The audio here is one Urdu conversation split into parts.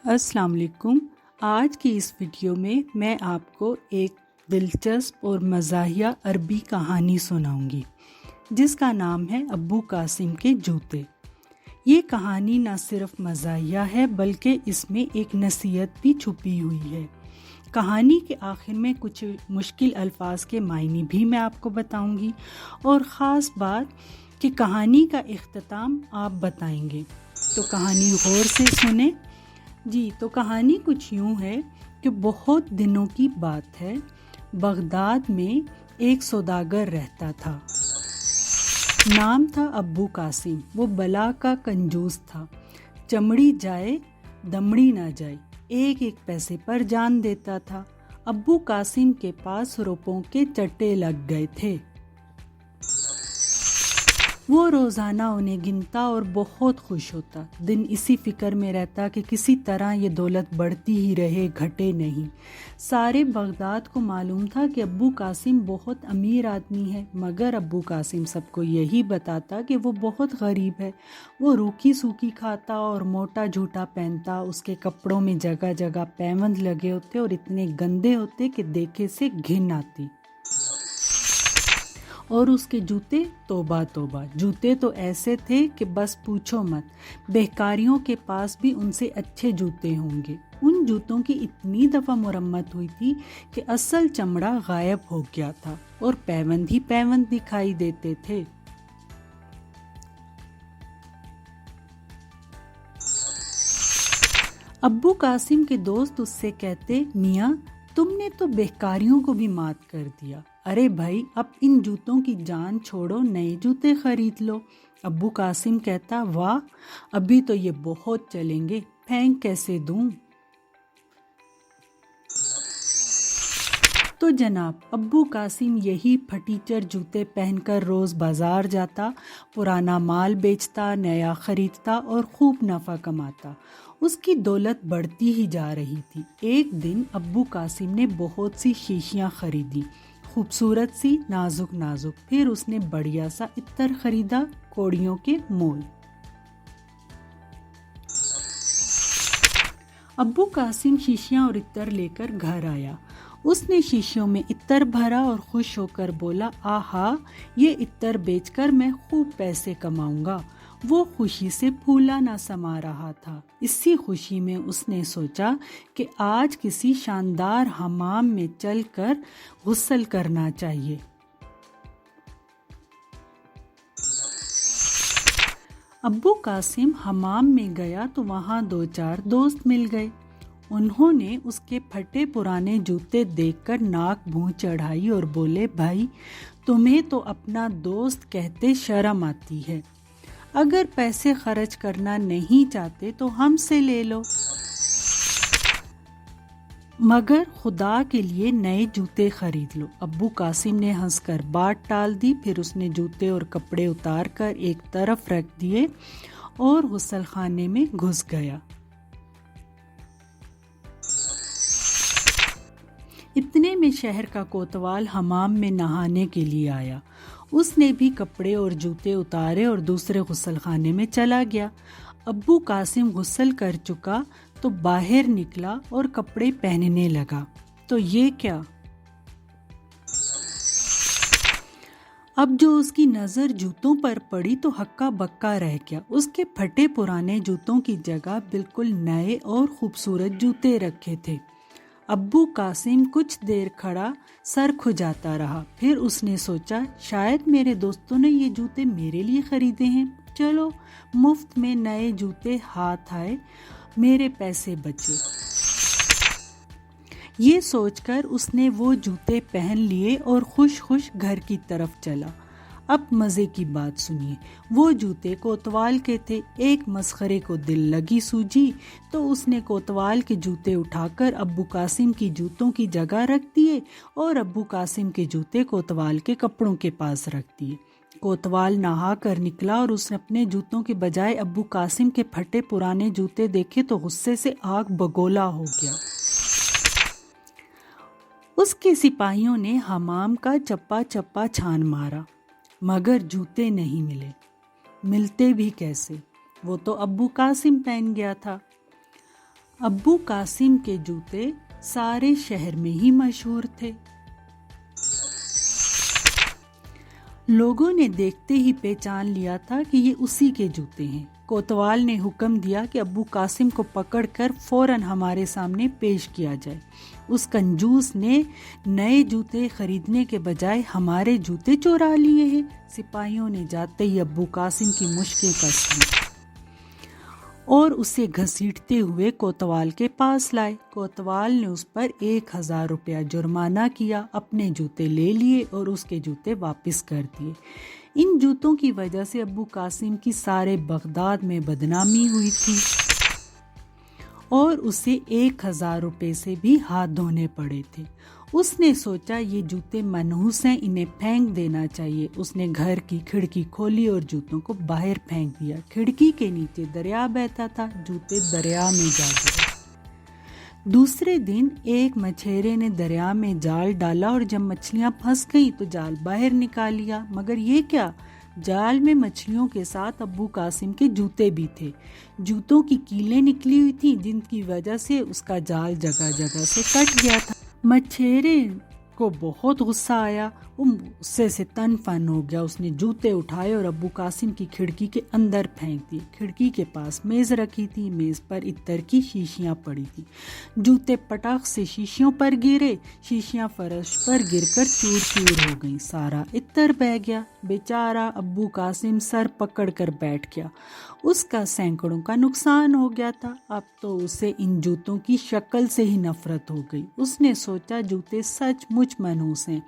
السلام علیکم۔ آج کی اس ویڈیو میں آپ کو ایک دلچسپ اور مزاحیہ عربی کہانی سناؤں گی جس کا نام ہے ابو قاسم کے جوتے۔ یہ کہانی نہ صرف مزاحیہ ہے بلکہ اس میں ایک نصیحت بھی چھپی ہوئی ہے۔ کہانی کے آخر میں کچھ مشکل الفاظ کے معنی بھی میں آپ کو بتاؤں گی، اور خاص بات کہ کہانی کا اختتام آپ بتائیں گے، تو کہانی غور سے سنیں۔ جی، تو کہانی کچھ یوں ہے کہ بہت دنوں کی بات ہے، بغداد میں ایک سوداگر رہتا تھا، نام تھا ابو قاسم۔ وہ بلا کا کنجوس تھا، چمڑی جائے دمڑی نہ جائے، ایک ایک پیسے پر جان دیتا تھا۔ ابو قاسم کے پاس روپوں کے چٹے لگ گئے تھے، وہ روزانہ انہیں گنتا اور بہت خوش ہوتا، دن اسی فکر میں رہتا کہ کسی طرح یہ دولت بڑھتی ہی رہے، گھٹے نہیں۔ سارے بغداد کو معلوم تھا کہ ابو قاسم بہت امیر آدمی ہے، مگر ابو قاسم سب کو یہی بتاتا کہ وہ بہت غریب ہے۔ وہ روکھی سوکھی کھاتا اور موٹا جھوٹا پہنتا، اس کے کپڑوں میں جگہ جگہ پیوند لگے ہوتے اور اتنے گندے ہوتے کہ دیکھے سے گھن آتی، اور اس کے جوتے توبہ توبہ، جوتے تو ایسے تھے کہ بس پوچھو مت، بہکاریوں کے پاس بھی ان سے اچھے جوتے ہوں گے۔ ان جوتوں کی اتنی دفعہ مرمت ہوئی تھی کہ اصل چمڑا غائب ہو گیا تھا اور پیوند ہی پیوند دکھائی دیتے تھے۔ ابو قاسم کے دوست اس سے کہتے، میاں تم نے تو بہکاریوں کو بھی مات کر دیا، ارے بھائی اب ان جوتوں کی جان چھوڑو، نئے جوتے خرید لو۔ ابو قاسم کہتا، واہ ابھی تو یہ بہت چلیں گے، پھینک کیسے دوں؟ تو جناب ابو قاسم یہی پھٹیچر جوتے پہن کر روز بازار جاتا، پرانا مال بیچتا، نیا خریدتا اور خوب نفع کماتا۔ اس کی دولت بڑھتی ہی جا رہی تھی۔ ایک دن ابو قاسم نے بہت سی شیشیاں خریدی، خوبصورت سی، نازک نازک۔ پھر اس نے بڑھیا سا عطر خریدا، کوڑیوں کے مول۔ ابو قاسم شیشیاں اور عطر لے کر گھر آیا۔ اس نے شیشیوں میں عطر بھرا اور خوش ہو کر بولا، آہا یہ عطر بیچ کر میں خوب پیسے کماؤں گا۔ وہ خوشی سے پھولا نہ سما رہا تھا۔ اسی خوشی میں اس نے سوچا کہ آج کسی شاندار حمام میں چل کر غسل کرنا چاہیے۔ ابو قاسم حمام میں گیا تو وہاں دو چار دوست مل گئے۔ انہوں نے اس کے پھٹے پرانے جوتے دیکھ کر ناک منہ چڑھائی اور بولے، بھائی تمہیں تو اپنا دوست کہتے شرم آتی ہے، اگر پیسے خرچ کرنا نہیں چاہتے تو ہم سے لے لو، مگر خدا کے لیے نئے جوتے خرید لو۔ ابو قاسم نے ہنس کر بات ٹال دی، پھر اس نے جوتے اور کپڑے اتار کر ایک طرف رکھ دیے اور غسل خانے میں گھس گیا۔ اتنے میں شہر کا کوتوال حمام میں نہانے کے لیے آیا۔ اس نے بھی کپڑے اور جوتے اتارے اور دوسرے غسل خانے میں چلا گیا۔ ابو قاسم غسل کر چکا تو باہر نکلا اور کپڑے پہننے لگا، تو یہ کیا؟ اب جو اس کی نظر جوتوں پر پڑی تو ہکا بکا رہ گیا۔ اس کے پھٹے پرانے جوتوں کی جگہ بالکل نئے اور خوبصورت جوتے رکھے تھے۔ ابو قاسم کچھ دیر کھڑا سر کھجاتا رہا، پھر اس نے سوچا شاید میرے دوستوں نے یہ جوتے میرے لیے خریدے ہیں، چلو مفت میں نئے جوتے ہاتھ آئے، میرے پیسے بچے۔ یہ سوچ کر اس نے وہ جوتے پہن لیے اور خوش خوش گھر کی طرف چلا۔ اب مزے کی بات سنیے، وہ جوتے کوتوال کے تھے۔ ایک مسخرے کو دل لگی سوجی تو اس نے کوتوال کے جوتے اٹھا کر ابو قاسم کی جوتوں کی جگہ رکھ دیے اور ابو قاسم کے جوتے کوتوال کے کپڑوں کے پاس رکھ دیے۔ کوتوال نہا کر نکلا اور اس نے اپنے جوتوں کے بجائے ابو قاسم کے پھٹے پرانے جوتے دیکھے تو غصے سے آگ بگولا ہو گیا۔ اس کے سپاہیوں نے حمام کا چپا چپا چھان مارا، مگر جوتے نہیں ملے۔ ملتے بھی کیسے، وہ تو ابو قاسم پہن گیا تھا۔ ابو قاسم کے جوتے سارے شہر میں ہی مشہور تھے۔ لوگوں نے دیکھتے ہی پہچان لیا تھا کہ یہ اسی کے جوتے ہیں۔ کوتوال نے حکم دیا کہ ابو قاسم کو پکڑ کر فوراً ہمارے سامنے پیش کیا جائے۔ اس کنجوس نے نئے جوتے خریدنے کے بجائے ہمارے جوتے چورا لیے ہیں۔ سپاہیوں نے جاتے ہی ابو قاسم کی مشکیں کس لی اور اسے گھسیٹتے ہوئے کوتوال کے پاس لائے۔ کوتوال نے اس پر 1000 روپیہ جرمانہ کیا، اپنے جوتے لے لیے اور اس کے جوتے واپس کر دیے۔ ان جوتوں کی وجہ سے ابو قاسم کی سارے بغداد میں بدنامی ہوئی تھی اور اسے 1000 روپے سے بھی ہاتھ دھونے پڑے تھے۔ اس نے سوچا یہ جوتے منحوس ہیں، انہیں پھینک دینا چاہیے۔ اس نے گھر کی کھڑکی کھولی اور جوتوں کو باہر پھینک دیا۔ کھڑکی کے نیچے دریا بہتا تھا، جوتے دریا میں جا گرے۔ دوسرے دن ایک مچھیرے نے دریا میں جال ڈالا اور جب مچھلیاں پھنس گئیں تو جال باہر نکال لیا، مگر یہ کیا؟ جال میں مچھلیوں کے ساتھ ابو قاسم کے جوتے بھی تھے۔ جوتوں کی کیلیں نکلی ہوئی تھیں جن کی وجہ سے اس کا جال جگہ جگہ سے کٹ گیا تھا۔ مچھیرے کو بہت غصہ آیا، وہ غصے سے تن فن ہو گیا۔ اس نے جوتے اٹھائے اور ابو قاسم کی کھڑکی کے اندر پھینک دیے۔ کھڑکی کے پاس میز رکھی تھی، میز پر عطر کی شیشیاں پڑی تھی۔ جوتے پٹاخ سے شیشیوں پر گرے، شیشیاں فرش پر گر کر چور چور ہو گئیں، سارا عطر بہہ گیا۔ بیچارہ ابو قاسم سر پکڑ کر بیٹھ گیا، اس کا سینکڑوں کا نقصان ہو گیا تھا۔ اب تو اسے ان جوتوں کی شکل سے ہی نفرت ہو گئی۔ اس نے سوچا جوتے سچ مچ منحوس ہیں،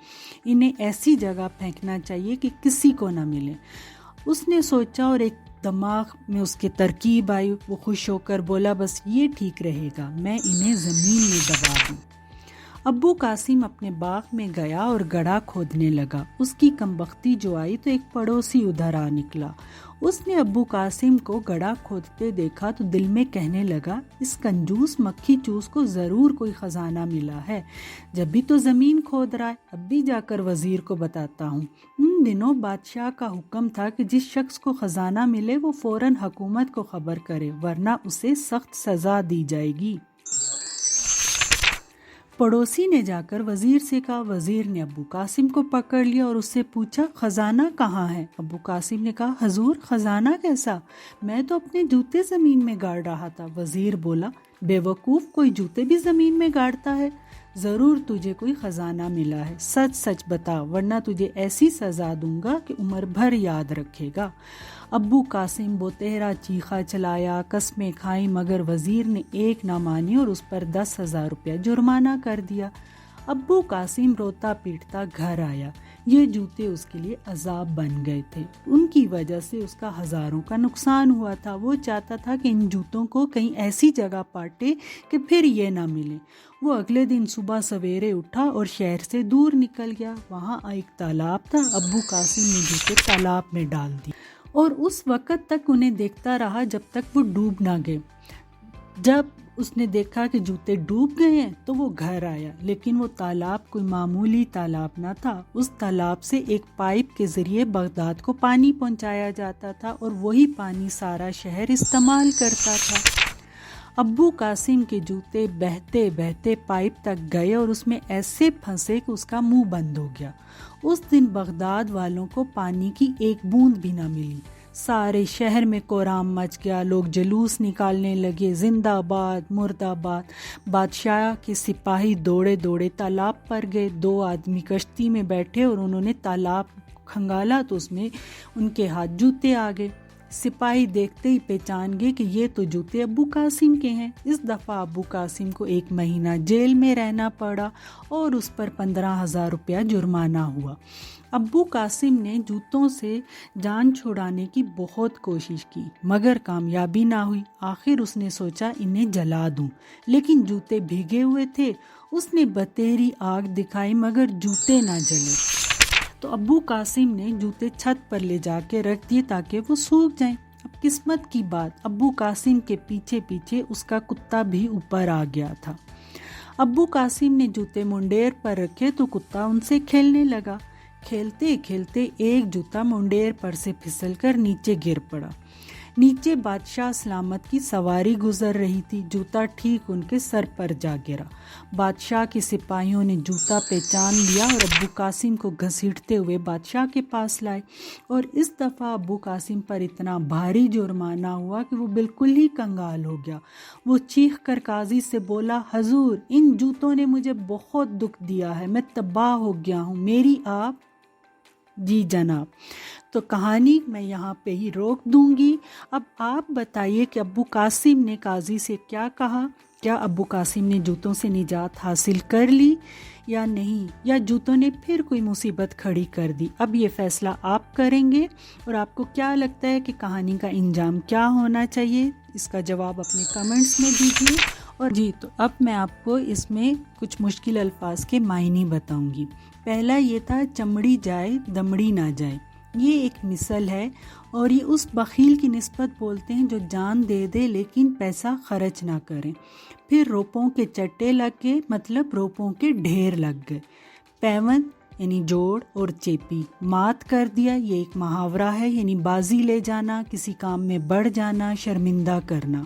انہیں ایسی جگہ پھینکنا چاہیے کہ کسی کو نہ ملے۔ اس نے سوچا اور ایک دماغ میں اس کے ترکیب آئی۔ وہ خوش ہو کر بولا بس یہ ٹھیک رہے گا، میں انہیں زمین میں دبا دوں۔ ابو قاسم اپنے باغ میں گیا اور گڑھا کھودنے لگا۔ اس کی کمبختی جو آئی تو ایک پڑوسی ادھر آ نکلا۔ اس نے ابو قاسم کو گڑھا کھودتے دیکھا تو دل میں کہنے لگا اس کنجوس مکھی چوس کو ضرور کوئی خزانہ ملا ہے، جب بھی تو زمین کھود رہا ہے، اب بھی جا کر وزیر کو بتاتا ہوں۔ ان دنوں بادشاہ کا حکم تھا کہ جس شخص کو خزانہ ملے وہ فوراً حکومت کو خبر کرے ورنہ اسے سخت سزا دی جائے گی۔ پڑوسی نے جا کر وزیر سے کہا۔ وزیر نے ابو قاسم کو پکڑ لیا اور اس سے پوچھا خزانہ کہاں ہے؟ ابو قاسم نے کہا حضور خزانہ کیسا، میں تو اپنے جوتے زمین میں گاڑ رہا تھا۔ وزیر بولا بے وقوف، کوئی جوتے بھی زمین میں گاڑتا ہے؟ ضرور تجھے کوئی خزانہ ملا ہے، سچ سچ بتا ورنہ تجھے ایسی سزا دوں گا کہ عمر بھر یاد رکھے گا۔ ابو قاسم بوتہرا چیخا چلایا، قسمیں کھائیں، مگر وزیر نے ایک نہ مانی اور اس پر 10,000 روپیہ جرمانہ کر دیا۔ ابو قاسم روتا پیٹتا گھر آیا۔ یہ جوتے اس کے لیے عذاب بن گئے تھے، ان کی وجہ سے اس کا ہزاروں کا نقصان ہوا تھا۔ وہ چاہتا تھا کہ ان جوتوں کو کہیں ایسی جگہ پاٹے کہ پھر یہ نہ ملے۔ وہ اگلے دن صبح سویرے اٹھا اور شہر سے دور نکل گیا۔ وہاں ایک تالاب تھا، ابو قاسم نے جوتے تالاب میں ڈال دیے اور اس وقت تک انہیں دیکھتا رہا جب تک وہ ڈوب نہ گئے۔ جب اس نے دیکھا کہ جوتے ڈوب گئے ہیں تو وہ گھر آیا، لیکن وہ تالاب کوئی معمولی تالاب نہ تھا۔ اس تالاب سے ایک پائپ کے ذریعے بغداد کو پانی پہنچایا جاتا تھا اور وہی پانی سارا شہر استعمال کرتا تھا۔ ابو قاسم کے جوتے بہتے بہتے پائپ تک گئے اور اس میں ایسے پھنسے کہ اس کا منہ بند ہو گیا۔ اس دن بغداد والوں کو پانی کی ایک بوند بھی نہ ملی۔ سارے شہر میں کورام مچ گیا، لوگ جلوس نکالنے لگے، زندہ آباد مرد آباد۔ بادشاہ کے سپاہی دوڑے دوڑے تالاب پر گئے۔ 2 آدمی کشتی میں بیٹھے اور انہوں نے تالاب کھنگالا تو اس میں ان کے ہاتھ جوتے آ گئے۔ سپاہی دیکھتے ہی پہچان گئے کہ یہ تو جوتے ابو قاسم کے ہیں۔ اس دفعہ ابو قاسم کو 1 مہینہ جیل میں رہنا پڑا اور اس پر 15,000 روپیہ جرمانہ ہوا۔ ابو قاسم نے جوتوں سے جان چھڑانے کی بہت کوشش کی مگر کامیابی نہ ہوئی۔ آخر اس نے سوچا انہیں جلا دوں، لیکن جوتے بھیگے ہوئے تھے۔ اس نے بتیری آگ دکھائی مگر جوتے نہ جلے، تو ابو قاسم نے جوتے چھت پر لے جا کے رکھ دیے تاکہ وہ سوکھ جائیں۔ اب قسمت کی بات، ابو قاسم کے پیچھے پیچھے اس کا کتا بھی اوپر آ گیا تھا۔ ابو قاسم نے جوتے منڈیر پر رکھے تو کتا ان سے کھیلنے لگا۔ کھیلتے کھیلتے ایک جوتا منڈیر پر سے پھسل کر نیچے گر پڑا۔ نیچے بادشاہ سلامت کی سواری گزر رہی تھی، جوتا ٹھیک ان کے سر پر جا گرا۔ بادشاہ کے سپاہیوں نے جوتا پہچان لیا اور ابو قاسم کو گھسیٹتے ہوئے بادشاہ کے پاس لائے، اور اس دفعہ ابو قاسم پر اتنا بھاری جرمانہ ہوا کہ وہ بالکل ہی کنگال ہو گیا۔ وہ چیخ کر قاضی سے بولا، حضور، ان جوتوں نے مجھے بہت دکھ دیا ہے، میں تباہ ہو گیا ہوں، میری آپ۔ جی جناب، تو کہانی میں یہاں پہ ہی روک دوں گی۔ اب آپ بتائیے کہ ابو قاسم نے قاضی سے کیا کہا؟ کیا ابو قاسم نے جوتوں سے نجات حاصل کر لی یا نہیں، یا جوتوں نے پھر کوئی مصیبت کھڑی کر دی؟ اب یہ فیصلہ آپ کریں گے، اور آپ کو کیا لگتا ہے کہ کہانی کا انجام کیا ہونا چاہیے؟ اس کا جواب اپنے کمنٹس میں دیجیے۔ اور جی، تو اب میں آپ کو اس میں کچھ مشکل الفاظ کے معنی بتاؤں گی۔ پہلا یہ تھا، چمڑی جائے دمڑی نہ جائے۔ یہ ایک مثل ہے، اور یہ اس بخیل کی نسبت بولتے ہیں جو جان دے دے لیکن پیسہ خرچ نہ کرے۔ پھر روپوں کے چٹے لگ گئے، مطلب روپوں کے ڈھیر لگ گئے۔ پیون یعنی جوڑ اور چیپی، مات کر دیا، یہ ایک محاورہ ہے، یعنی بازی لے جانا، کسی کام میں بڑھ جانا، شرمندہ کرنا۔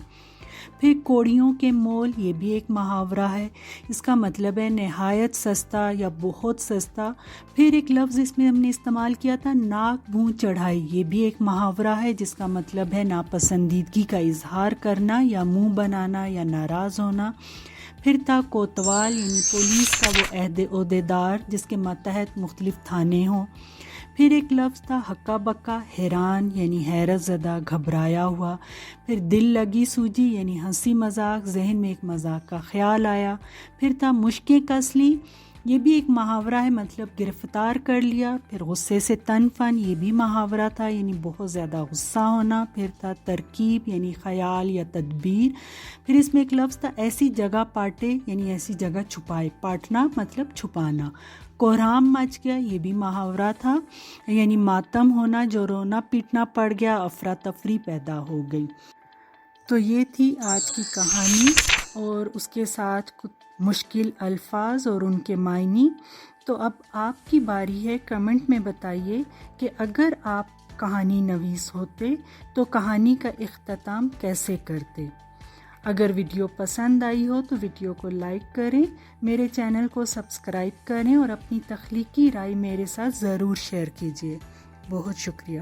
پھر کوڑیوں کے مول، یہ بھی ایک محاورہ ہے، اس کا مطلب ہے نہایت سستا یا بہت سستا۔ پھر ایک لفظ اس میں ہم نے استعمال کیا تھا، ناک منہ چڑھائی، یہ بھی ایک محاورہ ہے جس کا مطلب ہے ناپسندیدگی کا اظہار کرنا یا منہ بنانا یا ناراض ہونا۔ پھر تھا کوتوال، یعنی پولیس کا وہ عہدیدار جس کے ماتحت مختلف تھانے ہوں۔ پھر ایک لفظ تھا ہکا بکا، حیران یعنی حیرت زدہ، گھبرایا ہوا۔ پھر دل لگی سوجی، یعنی ہنسی مذاق، ذہن میں ایک مذاق کا خیال آیا۔ پھر تھا مشکیں کس لیں، یہ بھی ایک محاورہ ہے، مطلب گرفتار کر لیا۔ پھر غصے سے تن فن، یہ بھی محاورہ تھا، یعنی بہت زیادہ غصہ ہونا۔ پھر تھا ترکیب، یعنی خیال یا تدبیر۔ پھر اس میں ایک لفظ تھا ایسی جگہ پاٹے، یعنی ایسی جگہ چھپائے، پاٹنا مطلب چھپانا۔ کوہرام مچ گیا، یہ بھی محاورہ تھا، یعنی ماتم ہونا، جو رونا پیٹنا پڑ گیا، افراتفری پیدا ہو گئی۔ تو یہ تھی آج کی کہانی، اور اس کے ساتھ کچھ مشکل الفاظ اور ان کے معنی۔ تو اب آپ کی باری ہے، کمنٹ میں بتائیے کہ اگر آپ کہانی نویس ہوتے تو کہانی کا اختتام کیسے کرتے۔ اگر ویڈیو پسند آئی ہو تو ویڈیو کو لائک کریں، میرے چینل کو سبسکرائب کریں، اور اپنی تخلیقی رائے میرے ساتھ ضرور شیئر کیجیے۔ بہت شکریہ۔